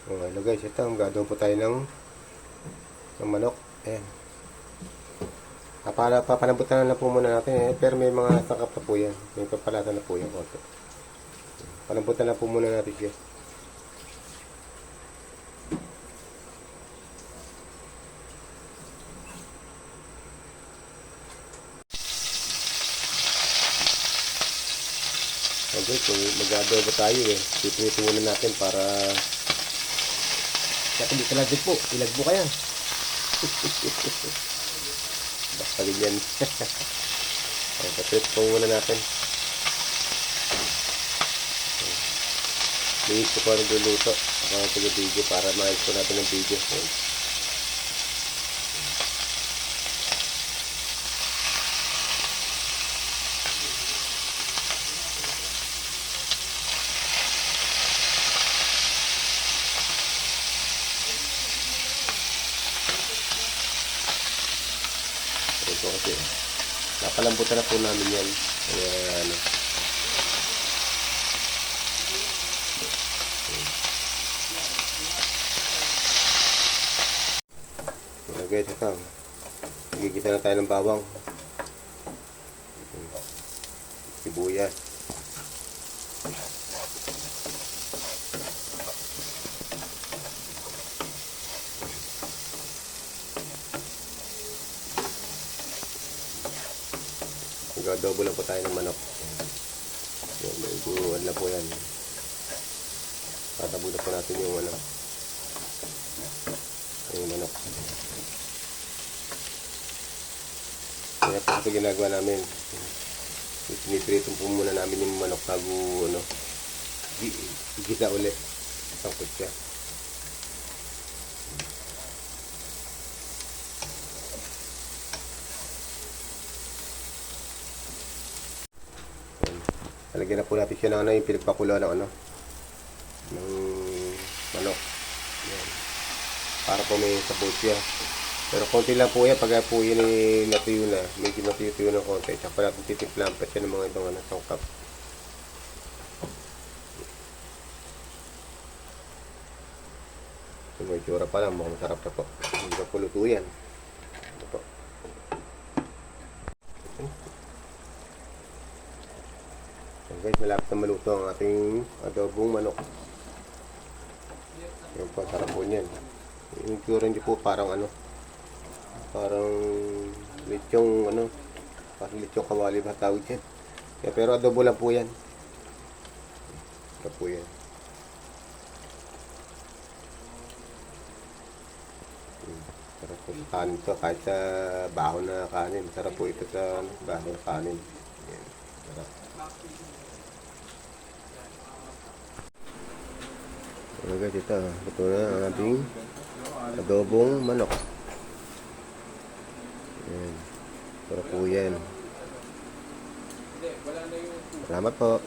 Hello guys, ito gagawin po tayo ng manok. Ayan. Papalambutan na po muna natin pero may mga sakap na po yan. May papalatan na po yan konti. Palambutan na po muna natin siya. Okay, kung mag-adobo tayo piprito muna natin para kaya hindi ka lagit po, ilagbo ka yan. Basta ganyan. Ay, paprito po muna natin. Linis ko pa rin luluto. Ako ang taga-video para maayos po natin ang video. Ito kasi napalambutan na po namin yan. Kaya ano. Okay, guys, ito. Gigisa na tayo ng bawang. Sibuyas. Mag-adobo lang po tayo ng manok. Yan, medyo ano po yan. Tatabo na po natin yung ano. Yung manok. Kaya po ito ginagawa namin. Piniprito po muna namin yung manok bago ano, igisa ulit. Sangkot siya. Talagyan na po natin siya ng ano, yung pinagpakulo ng ano, ng manok. Yan. Para po may sabot siya. Pero konti lang po yan, pag po yun natuyo na, medyo natuyo ng konti. Tsaka natin titimplan pa siya ng mga itong ano, sangkap. So, may tsura pa lang, mukhang masarap na po. Hindi pa po luto yan. Ito po. So guys, malapit na maluto ang ating adobong manok. Yan po, sarap po niyan. Yung tsura niyo po parang ano, parang lechong ano, parang lechong kawali ba tawag yan. Kaya, pero adobo lang po yan. Ito po yan. Sarap po sa kanin to, kahit sa baho na kanin. Sarap po ito sa baho na kanin. Yan, sarap. So guys, ito na ang ating adobong manok. Yan. Sarap po yan. Salamat po.